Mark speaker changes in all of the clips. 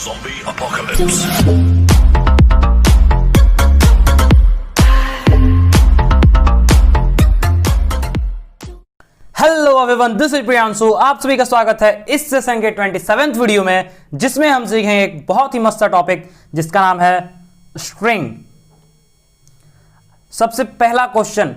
Speaker 1: Zombie apocalypse.
Speaker 2: Hello everyone, this is Priyanshu. आप सभी का स्वागत है इस सेशन के 27th वीडियो में, जिसमें हम सीखेंगे एक बहुत ही मस्त टॉपिक जिसका नाम है स्ट्रिंग। सबसे पहला क्वेश्चन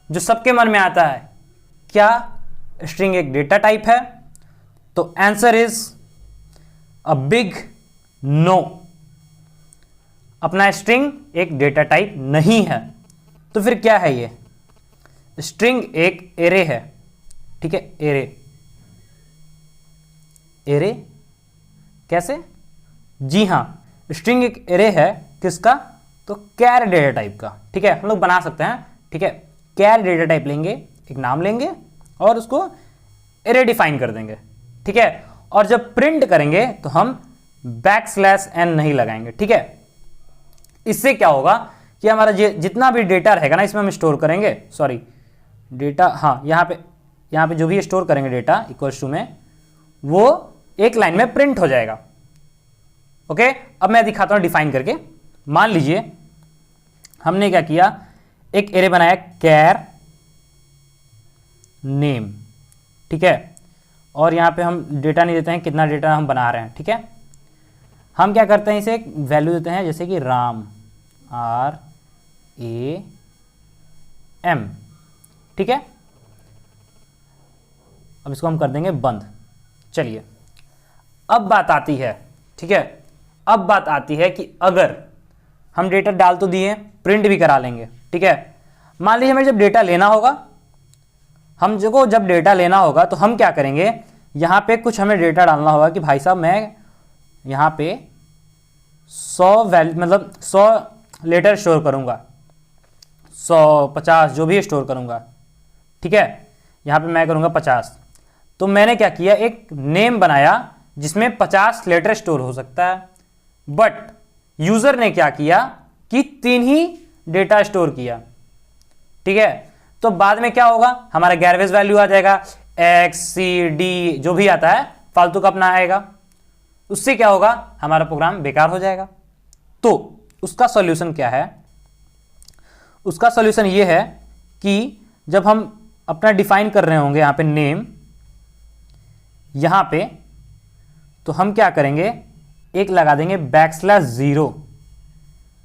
Speaker 2: जो सबके मन में आता है, क्या स्ट्रिंग एक डेटा टाइप है? तो answer is a big no. अपना स्ट्रिंग एक डेटा टाइप नहीं है। तो फिर क्या है ये? स्ट्रिंग एक एरे है, ठीक है। एरे कैसे? जी हां, स्ट्रिंग एक एरे है। किसका? तो कैर डेटा टाइप का, ठीक है। हम लोग बना सकते हैं, ठीक है। कैर डेटा टाइप लेंगे, एक नाम लेंगे और उसको एरे डिफाइन कर देंगे, ठीक है। और जब प्रिंट करेंगे तो हम \n नहीं लगाएंगे, ठीक है। इससे क्या होगा कि हमारा जितना भी डेटा रहेगा ना, इसमें हम स्टोर करेंगे, सॉरी डेटा, हाँ, यहाँ पे जो भी स्टोर करेंगे डेटा इक्वल्स टू में, वो एक लाइन में प्रिंट हो जाएगा। ओके, अब मैं दिखाता हूँ डिफाइन करके। मान लीजिए हमने क्या किया, एक एरे बनाया कैर नेम, ठीक है। और यहाँ पे हम डेटा नहीं देते हैं, कितना डेटा हम बना रहे हैं, ठीक है। हम क्या करते हैं, इसे एक वैल्यू देते हैं, जैसे कि RAM, RAM, ठीक है। अब इसको हम कर देंगे बंद। चलिए, अब बात आती है, ठीक है। अब बात आती है कि अगर हम डेटा डाल तो दिए, प्रिंट भी करा लेंगे, ठीक है। मान लीजिए हमें जब डेटा लेना होगा, जब डेटा लेना होगा तो हम क्या करेंगे, यहाँ पे कुछ हमें डेटा डालना होगा कि भाई साहब मैं यहाँ पे 100 लेटर स्टोर करूँगा, 150 जो भी स्टोर करूँगा, ठीक है। यहाँ पे मैं करूँगा 50। तो मैंने क्या किया, एक नेम बनाया जिसमें 50 लेटर स्टोर हो सकता है। बट यूज़र ने क्या किया कि 3 ही डेटा स्टोर किया, ठीक है। तो बाद में क्या होगा, हमारा गैरबेज वैल्यू आ जाएगा, x, c, d जो भी आता है फालतू का अपना आएगा। उससे क्या होगा, हमारा प्रोग्राम बेकार हो जाएगा। तो उसका सॉल्यूशन क्या है? उसका सॉल्यूशन ये है कि जब हम अपना डिफाइन कर रहे होंगे यहाँ पे नेम, यहाँ पे तो हम क्या करेंगे, एक लगा देंगे \0।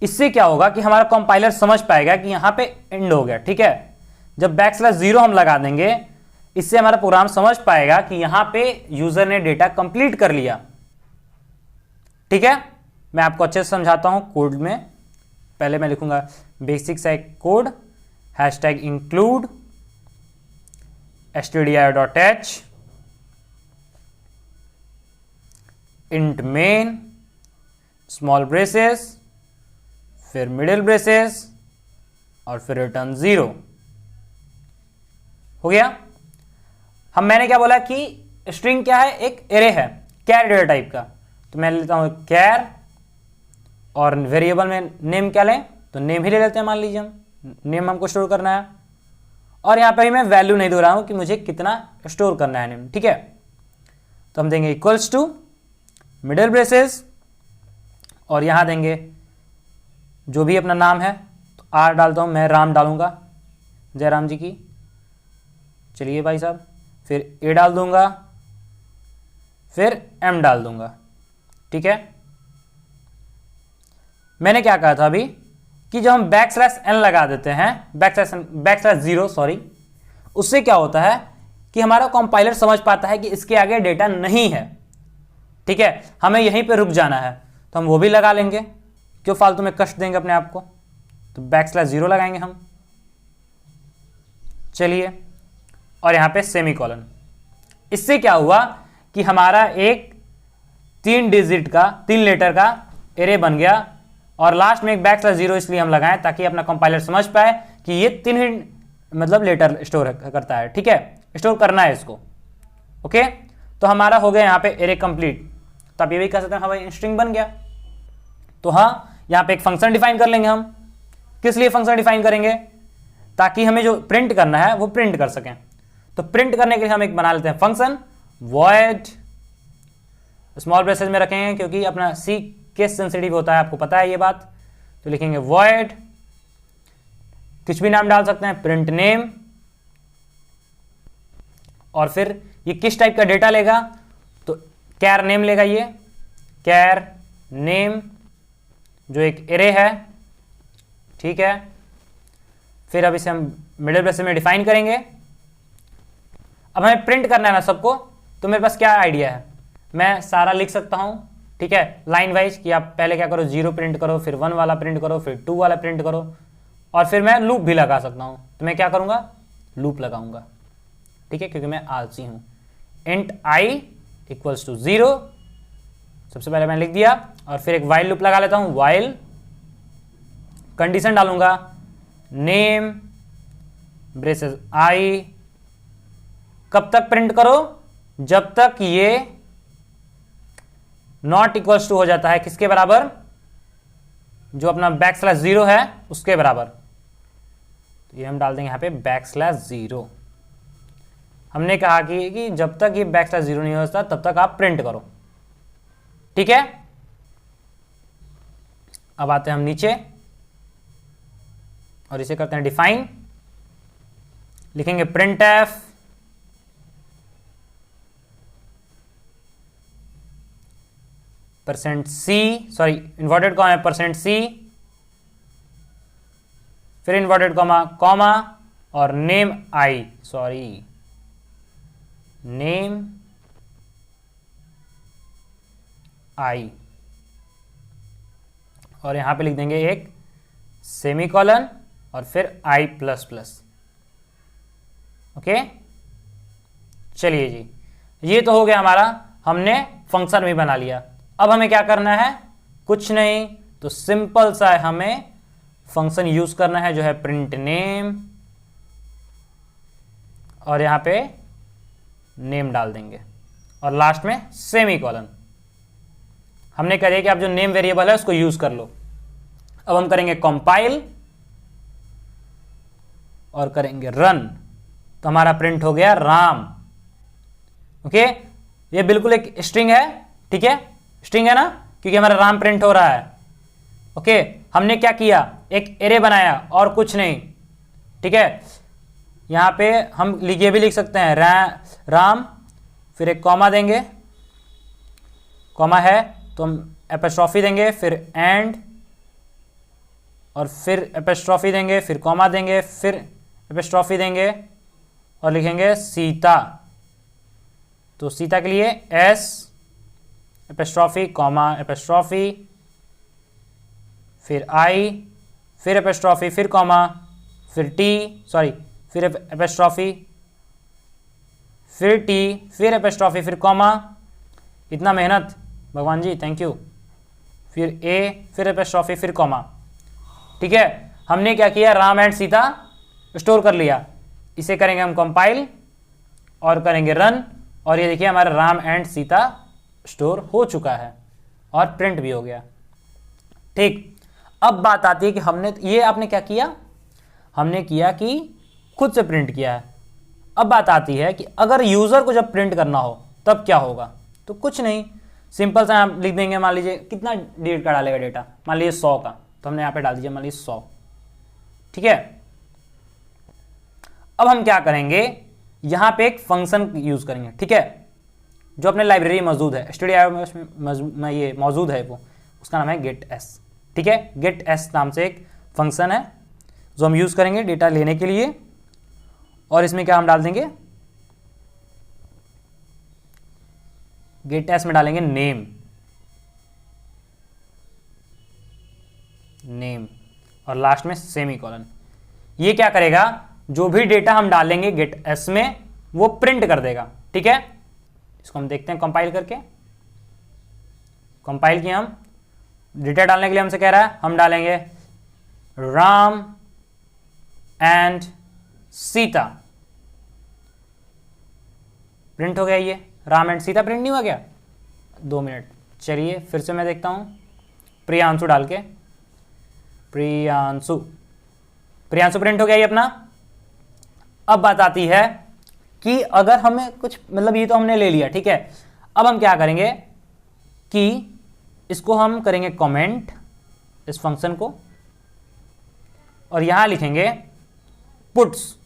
Speaker 2: इससे क्या होगा कि हमारा कंपाइलर समझ पाएगा कि यहाँ पे एंड हो गया, ठीक है। जब \0 हम लगा देंगे, इससे हमारा प्रोग्राम समझ पाएगा कि यहाँ पे यूजर ने डेटा कंप्लीट कर लिया, ठीक है। मैं आपको अच्छे से समझाता हूँ कोड में। पहले मैं लिखूंगा बेसिक सा एक code, #include stdio.h int main small braces, फिर मिडिल ब्रेसेस और फिर रिटर्न 0। हो गया। मैंने क्या बोला कि स्ट्रिंग क्या है, एक एरे है, कैर डेटा टाइप का। तो मैं लेता हूं कैर, और वेरिएबल में नेम क्या लें, तो नेम ही ले लेते हैं। मान लीजिए हम नेम हमको स्टोर करना है, और यहां पे मैं वैल्यू नहीं दे रहा हूं कि मुझे कितना स्टोर करना है नेम, ठीक है। तो हम देंगे इक्वल्स टू मिडिल ब्रेसेस, और यहां देंगे जो भी अपना नाम है। तो R डालता हूं, मैं राम डालूंगा, जयराम जी की। चलिए भाई साहब, फिर A डाल दूंगा, फिर M डाल दूंगा, ठीक है। मैंने क्या कहा था अभी कि जब हम \n लगा देते हैं, \0 सॉरी, उससे क्या होता है कि हमारा कंपाइलर समझ पाता है कि इसके आगे डेटा नहीं है, ठीक है। हमें यहीं पे रुक जाना है, तो हम वो भी लगा लेंगे, क्यों फालतू में कष्ट देंगे अपने आप को। तो \0 लगाएंगे हम, चलिए, और यहां पे सेमीकोलन। इससे क्या हुआ कि हमारा एक 3 लेटर का एरे बन गया, और लास्ट में एक \0 इसलिए हम लगाएं ताकि अपना कंपाइलर समझ पाए कि ये 3 ही लेटर स्टोर करता है, ठीक है। स्टोर करना है इसको, ओके। तो हमारा हो गया यहाँ पे एरे कंप्लीट। तो आप ये भी कह सकते हैं, हाँ भाई स्ट्रिंग बन गया। तो हाँ, यहाँ पे एक फंक्शन डिफाइन कर लेंगे हम। किस लिए फंक्शन डिफाइन करेंगे? ताकि हमें जो प्रिंट करना है वो प्रिंट कर सकें। तो प्रिंट करने के लिए हम एक बना लेते हैं फंक्शन void स्मॉल ब्रेसेस में रखेंगे क्योंकि अपना सी केस सेंसिटिव होता है, आपको पता है ये बात। तो लिखेंगे वॉइड, कुछ भी नाम डाल सकते हैं, प्रिंट नेम, और फिर ये किस टाइप का डेटा लेगा, तो कैर नेम लेगा, ये कैर नेम जो एक एरे है, ठीक है। फिर अब इसे हम मिडिल ब्रेसेस में डिफाइन करेंगे। अब हमें प्रिंट करना है ना सबको, तो मेरे पास क्या आइडिया है, मैं सारा लिख सकता हूं, ठीक है, लाइन वाइज, कि आप पहले क्या करो, 0 प्रिंट करो, फिर 1 वाला प्रिंट करो, फिर 2 वाला प्रिंट करो, और फिर मैं लूप भी लगा सकता हूं। तो मैं क्या करूंगा, लूप लगाऊंगा, ठीक है, क्योंकि मैं आलसी हूं। इंट आई इक्वल्स टू 0, सबसे पहले मैंने लिख दिया, और फिर एक वाइल लूप लगा लेता हूं, वाइल कंडीशन डालूंगा, नेम ब्रेसेस आई, कब तक प्रिंट करो, जब तक ये नॉट इक्वल्स टू हो जाता है किसके बराबर, जो अपना \0 है उसके बराबर। तो ये हम डाल देंगे यहां पे \0। हमने कहा कि जब तक ये \0 नहीं होता तब तक आप प्रिंट करो, ठीक है। अब आते हैं हम नीचे और इसे करते हैं डिफाइन, लिखेंगे printf %c, sorry inverted comma है %c, फिर इन्वर्टेड कॉमा कॉमा और name I, sorry name I, और यहां पे लिख देंगे एक सेमीकोलन और फिर i++। ओके, चलिए जी, ये तो हो गया हमारा, हमने फंक्शन भी बना लिया। अब हमें क्या करना है, कुछ नहीं, तो सिंपल सा है, हमें फंक्शन यूज करना है जो है प्रिंट नेम, और यहां पे नेम डाल देंगे और लास्ट में सेमीकोलन। हमने कह दिया कि आप जो नेम वेरिएबल है उसको यूज कर लो। अब हम करेंगे कंपाइल और करेंगे रन, तो हमारा प्रिंट हो गया राम। ओके, ये बिल्कुल एक स्ट्रिंग है, ठीक है, स्ट्रिंग है ना, क्योंकि हमारा राम प्रिंट हो रहा है। ओके, हमने क्या किया, एक एरे बनाया और कुछ नहीं, ठीक है। यहां पे हम ये भी लिख सकते हैं राम, फिर एक कॉमा देंगे, कॉमा है तो हम एपोस्ट्रोफी देंगे, फिर एंड, और फिर एपोस्ट्रोफी देंगे, फिर कॉमा देंगे, फिर एपोस्ट्रोफी देंगे और लिखेंगे सीता। तो सीता के लिए एस एपोस्ट्रोफी कॉमा एपोस्ट्रोफी, फिर आई, फिर एपोस्ट्रोफी, फिर कॉमा, फिर टी, सॉरी फिर एपोस्ट्रोफी, फिर टी, फिर एपोस्ट्रोफी, फिर कॉमा। इतना मेहनत भगवान जी, थैंक यू। फिर ए, फिर एपोस्ट्रोफी, फिर कॉमा, ठीक है। हमने क्या किया, राम एंड सीता स्टोर कर लिया। इसे करेंगे हम कंपाइल और करेंगे रन, और ये देखिए हमारा राम एंड सीता स्टोर हो चुका है और प्रिंट भी हो गया, ठीक। अब बात आती है कि हमने ये आपने क्या किया, हमने किया कि खुद से प्रिंट किया है। अब बात आती है कि अगर यूजर को जब प्रिंट करना हो तब क्या होगा, तो कुछ नहीं, सिंपल सा आप लिख देंगे, मान लीजिए कितना डिलीट का डालेगा डेटा, मान लीजिए 100 का, तो हमने यहाँ पे डाल दीजिए मान लीजिए 100, ठीक है। अब हम क्या करेंगे, यहां पे एक फंक्शन यूज करेंगे, ठीक है, जो अपने लाइब्रेरी मौजूद है, स्टूडियो में ये मौजूद है, वो उसका नाम है गेट एस, ठीक है। गेट एस नाम से एक फंक्शन है जो हम यूज करेंगे डेटा लेने के लिए, और इसमें क्या हम डाल देंगे, गेट एस में डालेंगे नेम, नेम और लास्ट में सेमीकोलन। ये क्या करेगा, जो भी डेटा हम डालेंगे गेट एस में वो प्रिंट कर देगा, ठीक है। इसको हम देखते हैं कंपाइल करके, कंपाइल किया हम, डेटा डालने के लिए हमसे कह रहा है, हम डालेंगे राम एंड सीता, प्रिंट हो गया, ये राम एंड सीता प्रिंट नहीं हुआ क्या, 2 मिनट, चलिए फिर से मैं देखता हूं, प्रियांशु डाल के, प्रियांशु प्रिंट हो गया ये अपना। अब बात आती है कि अगर हमें कुछ, मतलब ये तो हमने ले लिया, ठीक है। अब हम क्या करेंगे, कि इसको हम करेंगे कमेंट, इस फंक्शन को, और यहां लिखेंगे पुट्स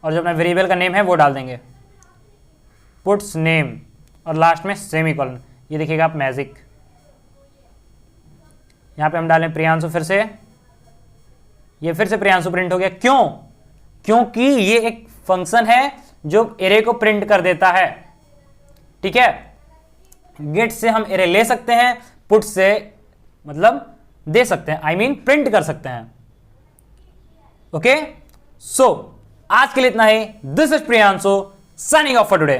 Speaker 2: और जो अपना वेरिएबल का नेम है वो डाल देंगे, पुट्स नेम, और लास्ट में सेमीकोलन। ये देखिएगा आप मैजिक। यहां पे हम डालें प्रियांशु, फिर से ये फिर से प्रियांशु प्रिंट हो गया। क्यों? क्योंकि ये एक फंक्शन है जो एरे को प्रिंट कर देता है। ठीक है, गेट से हम एरे ले सकते हैं, पुट से मतलब दे सकते हैं, आई मीन प्रिंट कर सकते हैं। ओके, सो आज के लिए इतना ही। This is Priyanshu signing off for today.